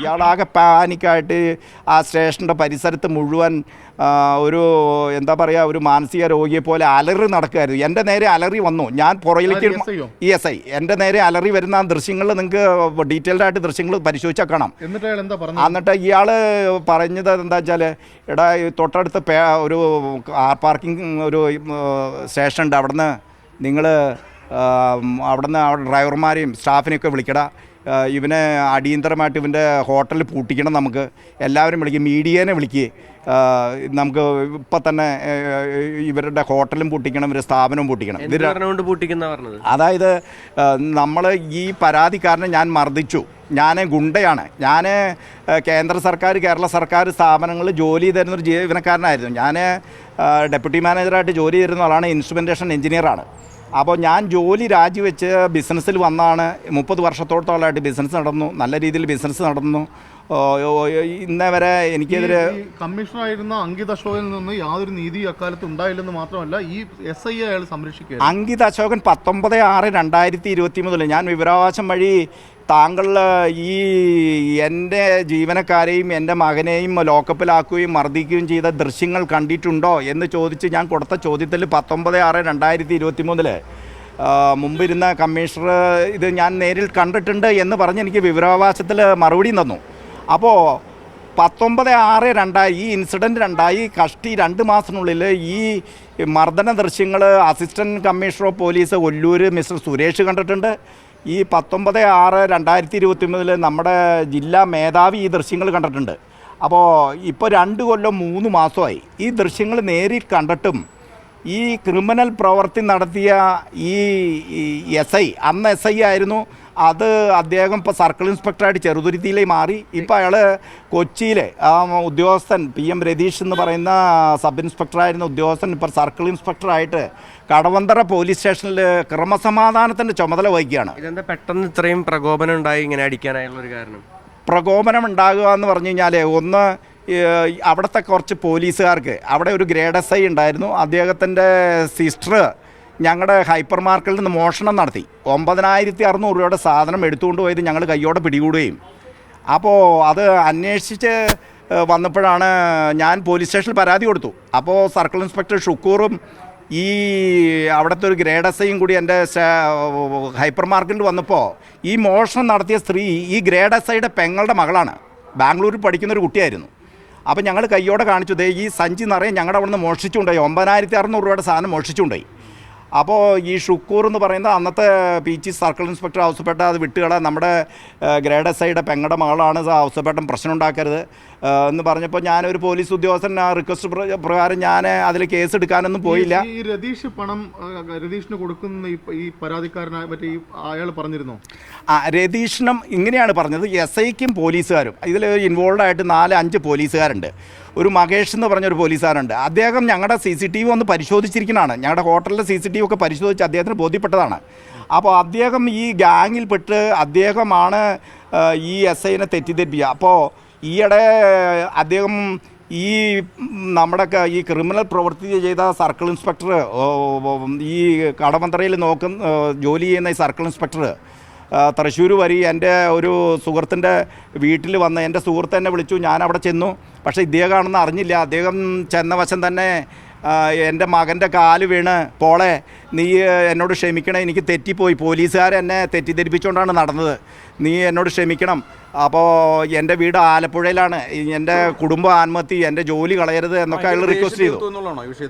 ഇയാളാകെ പാനിക്കായിട്ട് ആ സ്റ്റേഷൻ്റെ പരിസരത്ത് മുഴുവൻ ഒരു എന്താ പറയുക, ഒരു മാനസിക രോഗിയെ പോലെ അലറി നടക്കുമായിരുന്നു. എൻ്റെ നേരെ അലറി വന്നു. ഞാൻ പുറയിലേക്ക് ESI എൻ്റെ നേരെ അലറി വരുന്ന ദൃശ്യങ്ങൾ നിങ്ങൾക്ക് ഡീറ്റെയിൽഡ് ആയിട്ട് ദൃശ്യങ്ങൾ പരിശോധിച്ചാൽ കാണാം. എന്നിട്ട് ഇയാൾ പറഞ്ഞത് എന്താ വെച്ചാൽ, എടാ തൊട്ടടുത്ത് ഒരു കാർ പാർക്കിംഗ് ഒരു സ്റ്റേഷൻ ഉണ്ട്, അവിടുന്ന് നിങ്ങൾ അവിടുന്ന് ഡ്രൈവർമാരെയും സ്റ്റാഫിനെയൊക്കെ വിളിക്കടാ, ഇവനെ അടിയന്തരമായിട്ട് ഇവൻ്റെ ഹോട്ടലിൽ പൂട്ടിക്കണം, നമുക്ക് എല്ലാവരും വിളിക്കും, മീഡിയേനെ വിളിക്കുക, നമുക്ക് ഇപ്പം തന്നെ ഇവരുടെ ഹോട്ടലും പൂട്ടിക്കണം, ഇവരുടെ സ്ഥാപനവും പൂട്ടിക്കണം. അതായത് നമ്മൾ ഈ പരാതിക്കാരനെ ഞാൻ മർദ്ദിച്ചു, ഞാൻ ഗുണ്ടയാണ്, ഞാൻ കേന്ദ്ര സർക്കാർ കേരള സർക്കാർ സ്ഥാപനങ്ങളിൽ ജോലി തരുന്നൊരു ജീവനക്കാരനായിരുന്നു. ഞാൻ ഡെപ്യൂട്ടി മാനേജറായിട്ട് ജോലി തരുന്ന ആളാണ്, ഇൻസ്ട്രുമെൻറ്റേഷൻ എഞ്ചിനീയറാണ്. അപ്പോൾ ഞാൻ ജോലി രാജിവെച്ച് ബിസിനസ്സിൽ വന്നാണ്. 30 വർഷത്തോളമായിട്ട് ബിസിനസ് നടന്നു, നല്ല രീതിയിൽ ബിസിനസ് നടന്നു. ഇന്നേ വരെ എനിക്കെതിരെ കമ്മീഷണറായിരുന്ന അങ്കിത് അശോകനിൽ നിന്ന് യാതൊരു നീതി അക്കാലത്ത് ഉണ്ടായില്ലെന്ന് മാത്രമല്ല, ഈ SI അയാൾ സംരക്ഷിക്കുക. അങ്കിത് അശോകൻ 19/6/2020 ഞാൻ വിവരാവകാശം വഴി താങ്കൾ ഈ എൻ്റെ ജീവനക്കാരെയും എൻ്റെ മകനെയും ലോക്കപ്പിലാക്കുകയും മർദ്ദിക്കുകയും ചെയ്ത ദൃശ്യങ്ങൾ കണ്ടിട്ടുണ്ടോ എന്ന് ചോദിച്ച് ഞാൻ കൊടുത്ത ചോദ്യത്തിൽ 19/6/2023 മുമ്പിരുന്ന കമ്മീഷണർ ഇത് ഞാൻ നേരിൽ കണ്ടിട്ടുണ്ട് എന്ന് പറഞ്ഞ് എനിക്ക് വിവരാവകാശത്തിൽ മറുപടി തന്നു. അപ്പോൾ 19/6 ഈ ഇൻസിഡൻറ്റ് ഉണ്ടായി കഷ്ടി 2 മാസത്തിനുള്ളിൽ ഈ മർദ്ദന ദൃശ്യങ്ങൾ assistant commissioner of police Ollur mister Suresh കണ്ടിട്ടുണ്ട്. ഈ 19/6/2023 നമ്മുടെ ജില്ലാ മേധാവി ഈ ദൃശ്യങ്ങൾ കണ്ടിട്ടുണ്ട്. അപ്പോൾ ഇപ്പോൾ 2 കൊല്ലം 3 മാസമായി ഈ ദൃശ്യങ്ങൾ നേരിൽ കണ്ടിട്ടും ഈ ക്രിമിനൽ പ്രവൃത്തി നടത്തിയ ഈ SI അന്ന് SI ആയിരുന്നു, അത് അദ്ദേഹം ഇപ്പോൾ സർക്കിൾ ഇൻസ്പെക്ടറായിട്ട് ചെറുതുരുത്തിയിലേക്ക് മാറി. ഇപ്പോൾ അയാൾ കൊച്ചിയിലെ ഉദ്യോഗസ്ഥൻ PM രതീഷ് എന്ന് പറയുന്ന സബ് ഇൻസ്പെക്ടറായിരുന്ന ഉദ്യോഗസ്ഥൻ ഇപ്പോൾ സർക്കിൾ ഇൻസ്പെക്ടറായിട്ട് കടവന്തറ പോലീസ് സ്റ്റേഷനിൽ ക്രമസമാധാനത്തിൻ്റെ ചുമതല വഹിക്കുകയാണ്. ഇതെന്താ പെട്ടെന്ന് ഇത്രയും പ്രകോപനം ഉണ്ടായി ഇങ്ങനെ അടിക്കാനായുള്ളൊരു കാരണം? പ്രകോപനം ഉണ്ടാകുക എന്ന് പറഞ്ഞു കഴിഞ്ഞാൽ, ഒന്ന് അവിടുത്തെ കുറച്ച് പോലീസുകാർക്ക് അവിടെ ഒരു ഗ്രേഡ് SI ഉണ്ടായിരുന്നു, അദ്ദേഹത്തിൻ്റെ സിസ്റ്റർ ഞങ്ങളുടെ ഹൈപ്പർ മാർക്കറ്റിൽ നിന്ന് മോഷണം നടത്തി 9600 രൂപയുടെ സാധനം എടുത്തുകൊണ്ട് പോയത് ഞങ്ങൾ കയ്യോടെ പിടികൂടുകയും, അപ്പോൾ അത് അന്വേഷിച്ച് വന്നപ്പോഴാണ് ഞാൻ പോലീസ് സ്റ്റേഷനിൽ പരാതി കൊടുത്തു. അപ്പോൾ സർക്കിൾ ഇൻസ്പെക്ടർ ഷുക്കൂറും ഈ അവിടുത്തെ ഒരു ഗ്രേഡ് SIയും കൂടി എൻ്റെ ഹൈപ്പർ മാർക്കറ്റിൽ വന്നപ്പോൾ ഈ മോഷണം നടത്തിയ സ്ത്രീ ഈ ഗ്രേഡ് SIയുടെ പെങ്ങളുടെ മകളാണ്, ബാംഗ്ലൂരിൽ പഠിക്കുന്നൊരു കുട്ടിയായിരുന്നു. അപ്പോൾ ഞങ്ങൾ കയ്യോടെ കാണിച്ചു, ദേ ഈ സഞ്ചി നിറയെ ഞങ്ങളുടെ അവിടെ നിന്ന് മോഷ്ടിച്ചുകൊണ്ടായി, 9600 രൂപയുടെ സാധനം മോഷ്ടിച്ചുകൊണ്ടായി. അപ്പോൾ ഈ ഷുക്കൂർ എന്ന് പറയുന്ന അന്നത്തെ PG സർക്കിൾ ഇൻസ്പെക്ടർ ആവശ്യപ്പെട്ട അത് വിട്ടുകള, നമ്മുടെ ഗ്രേഡ് SIയുടെ പെങ്ങളുടെ മകളാണ്, ആവശ്യപ്പെട്ട പ്രശ്നം ഉണ്ടാക്കരുത് എന്ന് പറഞ്ഞപ്പോൾ ഞാനൊരു പോലീസ് ഉദ്യോഗസ്ഥൻ റിക്വസ്റ്റ് പ്രകാരം ഞാൻ അതിൽ കേസ് എടുക്കാനൊന്നും പോയില്ല. ഈ രതീഷ് പണം രതീഷിന് കൊടുക്കുന്ന ഈ പരാതിക്കാരനായ മറ്റേ അയാൾ പറഞ്ഞിരുന്നു? രതീഷിനും ഇങ്ങനെയാണ് പറഞ്ഞത്, SIക്കും പോലീസുകാരും ഇതിൽ ഇൻവോൾവ് ആയിട്ട് 4-5 പോലീസുകാരുണ്ട്. ഒരു മകേഷ് എന്ന് പറഞ്ഞൊരു പോലീസുകാരുണ്ട്, അദ്ദേഹം ഞങ്ങളുടെ CCTV ഒന്ന് പരിശോധിച്ചിരിക്കുന്നതാണ്, ഞങ്ങളുടെ ഹോട്ടലിലെ CCTV ഒക്കെ പരിശോധിച്ച് അദ്ദേഹത്തിന് ബോധ്യപ്പെട്ടതാണ്. അപ്പോൾ അദ്ദേഹം ഈ ഗ്യാങ്ങിൽപ്പെട്ട് അദ്ദേഹമാണ് ഈ SIനെ തെറ്റിദ്ധരിപ്പിക്കുക. അപ്പോൾ ഈയിടെ അദ്ദേഹം ഈ നമ്മുടെ ഈ ക്രിമിനൽ പ്രവൃത്തി ചെയ്ത സർക്കിൾ ഇൻസ്പെക്ടർ, ഈ കടവന്തറയിൽ ജോലി ചെയ്യുന്ന ഈ സർക്കിൾ ഇൻസ്പെക്ടർ തൃശ്ശൂർ വരി എൻ്റെ ഒരു സുഹൃത്തിൻ്റെ വീട്ടിൽ വന്ന് എൻ്റെ സുഹൃത്ത് എന്നെ വിളിച്ചു, ഞാൻ അവിടെ ചെന്നു. പക്ഷേ ഇദ്ദേഹമാണെന്ന് അറിഞ്ഞില്ല. അദ്ദേഹം ചെന്ന വശം തന്നെ എൻ്റെ മകൻ്റെ കാല് വീണ്, പോളെ നീ എന്നോട് ക്ഷമിക്കണം, എനിക്ക് തെറ്റിപ്പോയി, പോലീസുകാരെന്നെ തെറ്റിദ്ധരിപ്പിച്ചുകൊണ്ടാണ് നടന്നത്, നീ എന്നോട് ക്ഷമിക്കണം, അപ്പോൾ എൻ്റെ വീട് ആലപ്പുഴയിലാണ്, എൻ്റെ കുടുംബം ആത്മഹത്യ, എൻ്റെ ജോലി കളയരുത് എന്നൊക്കെ അയാൾ റിക്വസ്റ്റ് ചെയ്തു.